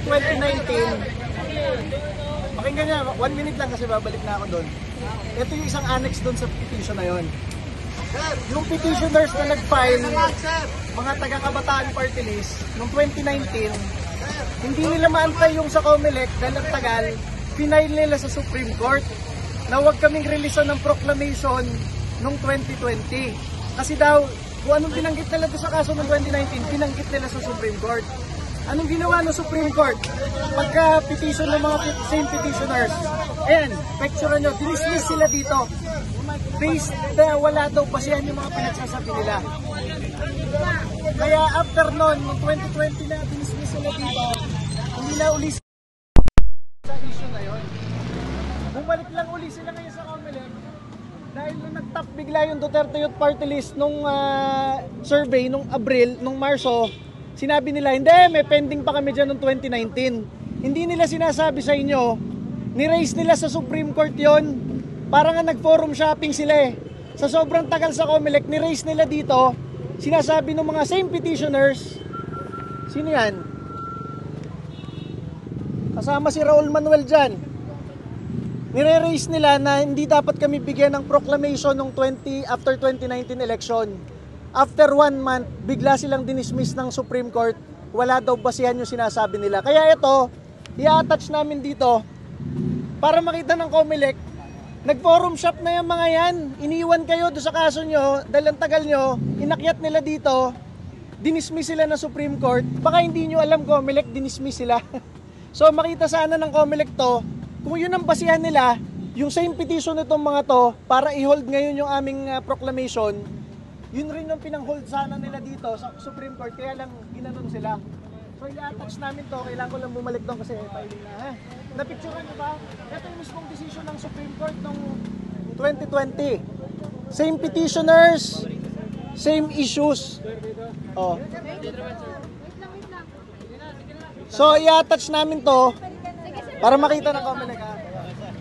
2019, pakinggan niya, 1 minute lang kasi babalik na ako doon. Ito yung isang annex doon sa petition na yon. Yung petitioners na nag-file, mga taga-Kabataan Party List, noong 2019, hindi nila maantay yung sa COMELEC dahil ang tagal, final nila sa Supreme Court na huwag kaming releasean ng proclamation noong 2020. Kasi daw, kung anong binanggit nila doon sa kaso noong 2019, binanggit nila sa Supreme Court. Anong ginawa ng Supreme Court? Pagka-petition ng mga same petitioners, ayan, picture nyo, dinismiss sila dito. Based na wala daw pasihan yung mga pinagsasabi nila. Kaya after noon, noong 2020 na dinismiss sila dito, hindi na uli sa issue na yun. Bumalik lang uli sila ngayon sa COMELEC dahil nung nag-top bigla yung Duterte Youth Party List nung survey nung Abril, nung Marso, sinabi nila, hindi, may pending pa kami dyan noong 2019. Hindi nila sinasabi sa inyo, ni-raise nila sa Supreme Court yon. Parang nga nag-forum shopping sila eh. Sa sobrang tagal sa COMELEC, ni-raise nila dito, sinasabi ng mga same petitioners, sino yan? Kasama si Raul Manuel dyan. Nire-raise nila na hindi dapat kami bigyan ng proclamation ng after 2019 election. After 1 month, bigla silang dinismiss ng Supreme Court. Wala daw basihan yung sinasabi nila. Kaya ito, i-attach namin dito para makita ng COMELEC. Nag-forum shop na yung mga yan. Iniwan kayo doon sa kaso nyo dahil ang tagal nyo, inakyat nila dito, dinismiss sila ng Supreme Court. Baka hindi nyo alam, COMELEC, dinismiss sila. So makita sana ng COMELEC to, kung yun ang basihan nila, yung same petition nitong mga to, para i-hold ngayon yung aming proclamation, yun rin yung pinang-hold sana nila dito sa Supreme Court, kaya lang ginanon sila. So i-attach namin to, kailangan ko lang bumalik doon kasi filing na. Ha? Napicturean nyo ba? Ito yung mismong decision ng Supreme Court noong 2020. Same petitioners, same issues. Oh. So i-attach namin to para makita ng COMELEC.